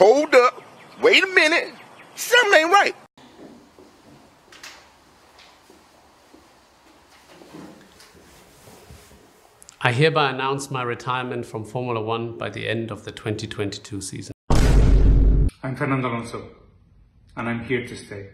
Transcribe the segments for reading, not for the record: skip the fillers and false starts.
Hold up. Wait a minute. Something ain't right. I hereby announce my retirement from Formula One by the end of the 2022 season. I'm Fernando Alonso, and I'm here to stay.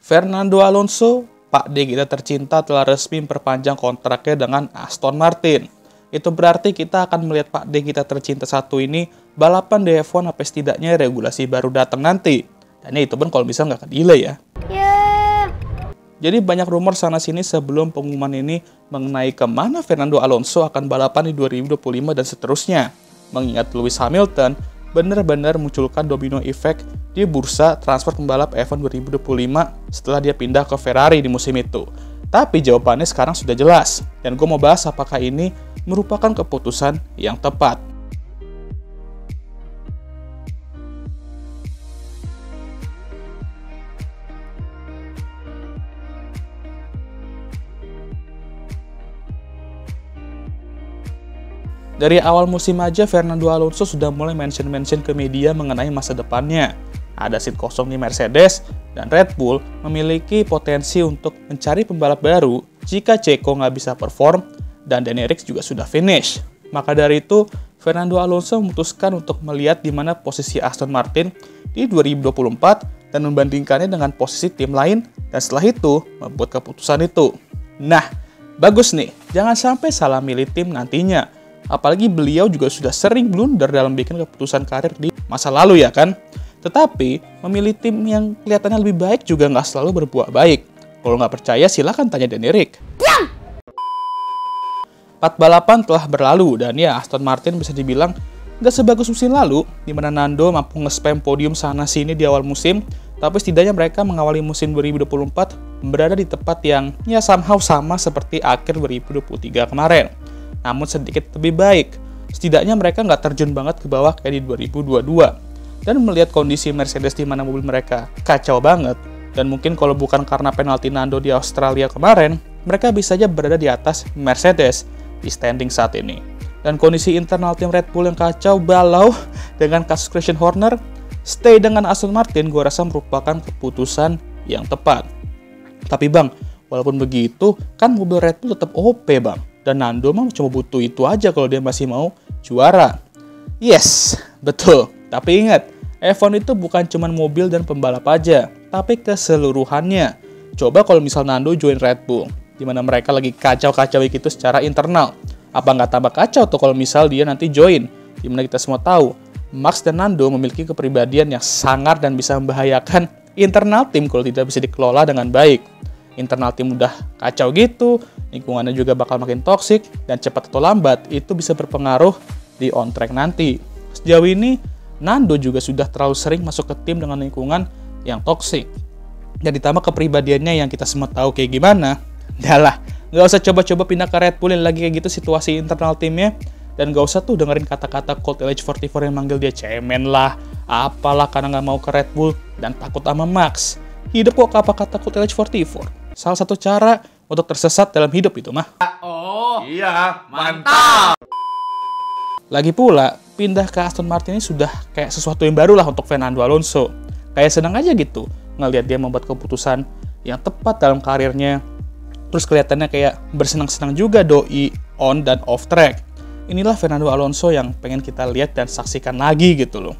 Fernando Alonso, Pak D kita tercinta, telah resmi memperpanjang kontraknya dengan Aston Martin. Itu berarti kita akan melihat Pak D kita tercinta satu ini balapan di F1 sampai setidaknya regulasi baru datang nanti. Dan ya itu pun kalau bisa nggak ke-delay ya. Jadi banyak rumor sana-sini sebelum pengumuman ini mengenai kemana Fernando Alonso akan balapan di 2025 dan seterusnya. Mengingat Lewis Hamilton benar-benar munculkan domino effect di bursa transfer pembalap F1 2025 setelah dia pindah ke Ferrari di musim itu. Tapi jawabannya sekarang sudah jelas, dan gue mau bahas apakah ini merupakan keputusan yang tepat. Dari awal musim aja Fernando Alonso sudah mulai mention ke media mengenai masa depannya. Ada seat kosong di Mercedes, dan Red Bull memiliki potensi untuk mencari pembalap baru jika Checo nggak bisa perform dan Danny Ric juga sudah finish. Maka dari itu, Fernando Alonso memutuskan untuk melihat di mana posisi Aston Martin di 2024 dan membandingkannya dengan posisi tim lain, dan setelah itu membuat keputusan itu. Nah, bagus nih, jangan sampai salah milih tim nantinya. Apalagi beliau juga sudah sering blunder dalam bikin keputusan karir di masa lalu ya kan. Tetapi memilih tim yang kelihatannya lebih baik juga nggak selalu berbuah baik. Kalau nggak percaya silahkan tanya Danny Ric. 4 balapan telah berlalu dan ya Aston Martin bisa dibilang nggak sebagus musim lalu, di mana Nando mampu nge-spam podium sana-sini di awal musim, tapi setidaknya mereka mengawali musim 2024 berada di tempat yang ya somehow sama seperti akhir 2023 kemarin. Namun sedikit lebih baik. Setidaknya mereka nggak terjun banget ke bawah kayak di 2022. Dan melihat kondisi Mercedes di mana mobil mereka kacau banget, dan mungkin kalau bukan karena penalti Nando di Australia kemarin, mereka bisa saja berada di atas Mercedes di standing saat ini. Dan kondisi internal tim Red Bull yang kacau balau dengan kasus Christian Horner, stay dengan Aston Martin gue rasa merupakan keputusan yang tepat. Tapi bang, walaupun begitu, kan mobil Red Bull tetap OP bang. Dan Nando mah cuma butuh itu aja kalau dia masih mau juara. Yes, betul. Tapi ingat, F1 itu bukan cuma mobil dan pembalap aja, tapi keseluruhannya. Coba kalau misal Nando join Red Bull, di mana mereka lagi kacau-kacau gitu secara internal. Apa nggak tambah kacau tuh kalau misal dia nanti join? Dimana kita semua tahu, Max dan Nando memiliki kepribadian yang sangar dan bisa membahayakan internal tim kalau tidak bisa dikelola dengan baik. Internal tim udah kacau gitu, lingkungannya juga bakal makin toksik, dan cepat atau lambat itu bisa berpengaruh di on track nanti. Sejauh ini, Nando juga sudah terlalu sering masuk ke tim dengan lingkungan yang toksik. Dan ditambah kepribadiannya yang kita semua tahu kayak gimana, yalah, nggak usah coba-coba pindah ke Red Bull yang lagi kayak gitu situasi internal timnya, dan nggak usah tuh dengerin kata-kata Colt LH44 yang manggil dia cemen lah, apalah karena nggak mau ke Red Bull dan takut sama Max. Hidup kok apa kata Colt LH44? Salah satu cara untuk tersesat dalam hidup itu mah. Oh, iya, mantap. Lagi pula, pindah ke Aston Martin ini sudah kayak sesuatu yang baru lah untuk Fernando Alonso. Kayak senang aja gitu ngelihat dia membuat keputusan yang tepat dalam karirnya. Terus kelihatannya kayak bersenang-senang juga doi on dan off track. Inilah Fernando Alonso yang pengen kita lihat dan saksikan lagi gitu loh.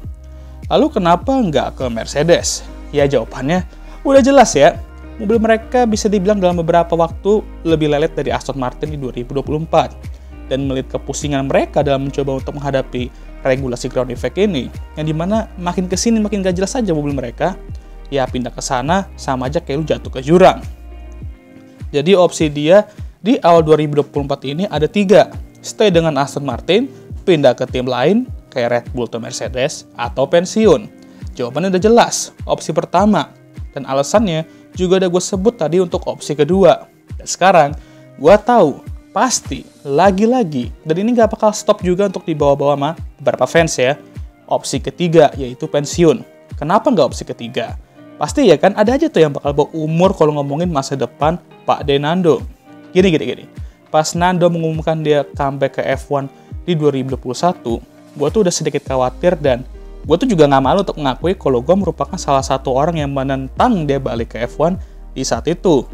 Lalu kenapa nggak ke Mercedes? Ya jawabannya udah jelas ya. Mobil mereka bisa dibilang dalam beberapa waktu lebih lelet dari Aston Martin di 2024. Dan melihat kepusingan mereka dalam mencoba untuk menghadapi regulasi ground effect ini, yang dimana makin kesini makin gak jelas saja mobil mereka, ya pindah ke sana sama aja kayak lu jatuh ke jurang. Jadi opsi dia di awal 2024 ini ada 3. Stay dengan Aston Martin, pindah ke tim lain, kayak Red Bull atau Mercedes, atau pensiun. Jawabannya udah jelas, opsi pertama. Dan alasannya juga udah gue sebut tadi untuk opsi kedua. Dan sekarang, gue tahu, pasti, lagi-lagi, dan ini gak bakal stop juga untuk dibawa-bawa sama beberapa fans ya. Opsi ketiga, yaitu pensiun. Kenapa nggak opsi ketiga? Pasti ya kan, ada aja tuh yang bakal bawa umur kalau ngomongin masa depan Pak De Nando. Gini. Pas Nando mengumumkan dia comeback ke F1 di 2021, gue tuh udah sedikit khawatir dan gue tuh juga nggak malu untuk mengakui kalau gue merupakan salah satu orang yang menentang dia balik ke F1 di saat itu.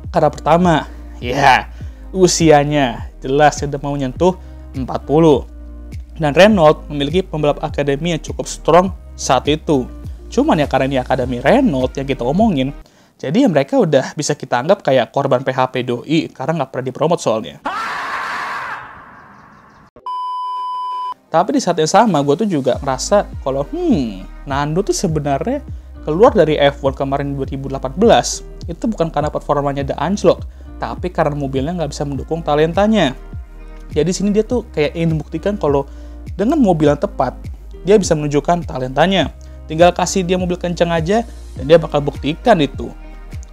Karena pertama, ya usianya jelas udah mau nyentuh 40. Dan Renault memiliki pembalap akademi yang cukup strong saat itu. Cuman ya karena ini akademi Renault yang kita omongin, jadi ya mereka udah bisa kita anggap kayak korban PHP doi karena nggak pernah dipromot soalnya. Tapi di saat yang sama, gue tuh juga merasa kalau Nando tuh sebenarnya keluar dari F1 kemarin 2018 itu bukan karena performanya udah anjlok, tapi karena mobilnya nggak bisa mendukung talentanya. Jadi sini dia tuh kayak ingin membuktikan kalau dengan mobil yang tepat, dia bisa menunjukkan talentanya. Tinggal kasih dia mobil kencang aja, dan dia bakal buktikan itu.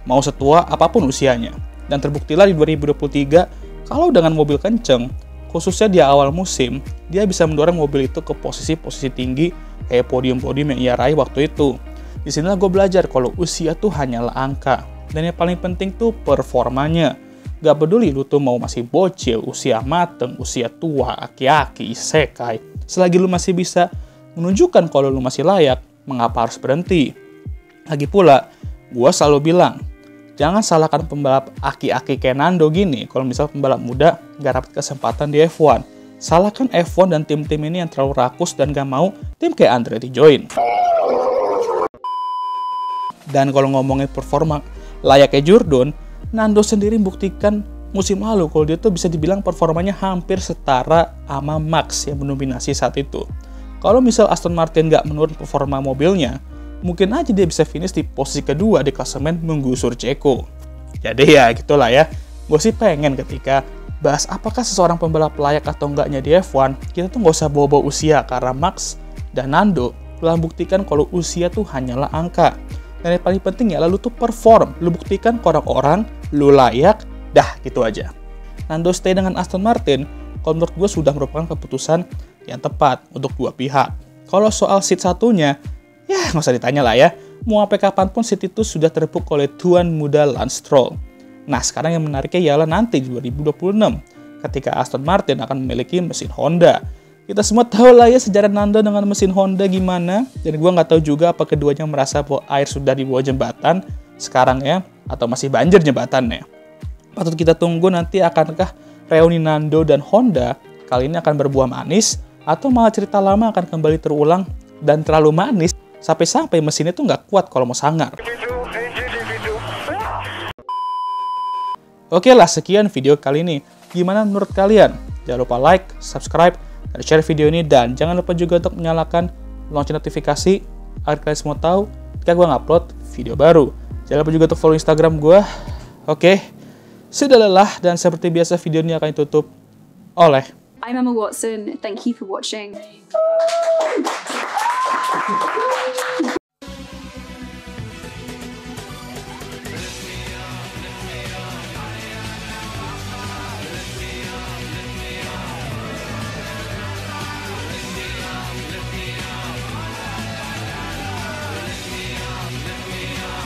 Mau setua apapun usianya. Dan terbuktilah di 2023, kalau dengan mobil kencang, khususnya di awal musim, dia bisa mendorong mobil itu ke posisi-posisi tinggi kayak podium-podium yang ia raih waktu itu. Di sinilah gue belajar kalau usia tuh hanyalah angka. Dan yang paling penting tuh performanya. Gak peduli lu tuh mau masih bocil, usia mateng, usia tua, aki-aki, isekai. Selagi lu masih bisa menunjukkan kalau lu masih layak, mengapa harus berhenti? Lagi pula, gue selalu bilang, jangan salahkan pembalap aki-aki kayak Nando gini kalau misal pembalap muda gak dapat kesempatan di F1. Salahkan F1 dan tim-tim ini yang terlalu rakus dan gak mau tim kayak Andretti join. Dan kalau ngomongin performa layaknya Jordan, Nando sendiri buktikan musim lalu kalau dia tuh bisa dibilang performanya hampir setara sama Max yang mendominasi saat itu. Kalau misal Aston Martin gak menurun performa mobilnya, mungkin aja dia bisa finish di posisi kedua di klasemen menggusur Ceko. Jadi ya gitulah ya. Gue sih pengen ketika bahas apakah seseorang pembalap layak atau enggaknya di F1, kita tuh nggak usah bawa-bawa usia karena Max dan Nando telah buktikan kalau usia tuh hanyalah angka. Dan yang paling penting ya lalu tuh perform. Lu buktikan ke orang-orang, lu layak, dah gitu aja. Nando stay dengan Aston Martin, kalau menurut gue sudah merupakan keputusan yang tepat untuk dua pihak. Kalau soal seat satunya, ya nggak usah ditanya lah ya, mau sampai kapanpun seat itu sudah terepuk oleh tuan muda Lance Stroll. Nah sekarang yang menariknya ialah nanti di 2026, ketika Aston Martin akan memiliki mesin Honda. Kita semua tahu lah ya sejarah Nando dengan mesin Honda gimana, dan gue nggak tahu juga apa keduanya merasa bahwa air sudah di bawah jembatan sekarang ya, atau masih banjir jembatannya. Patut kita tunggu nanti akankah reuni Nando dan Honda kali ini akan berbuah manis, atau malah cerita lama akan kembali terulang dan terlalu manis, sampai-sampai mesinnya tuh nggak kuat kalau mau sangar. Oke lah, sekian video kali ini. Gimana menurut kalian? Jangan lupa like, subscribe, dan share video ini. Dan jangan lupa juga untuk menyalakan lonceng notifikasi agar kalian semua tahu ketika gue ngupload video baru. Jangan lupa juga untuk follow Instagram gue. Oke, sudah lelah dan seperti biasa video ini akan ditutup oleh I'm Emma Watson. Thank you for watching.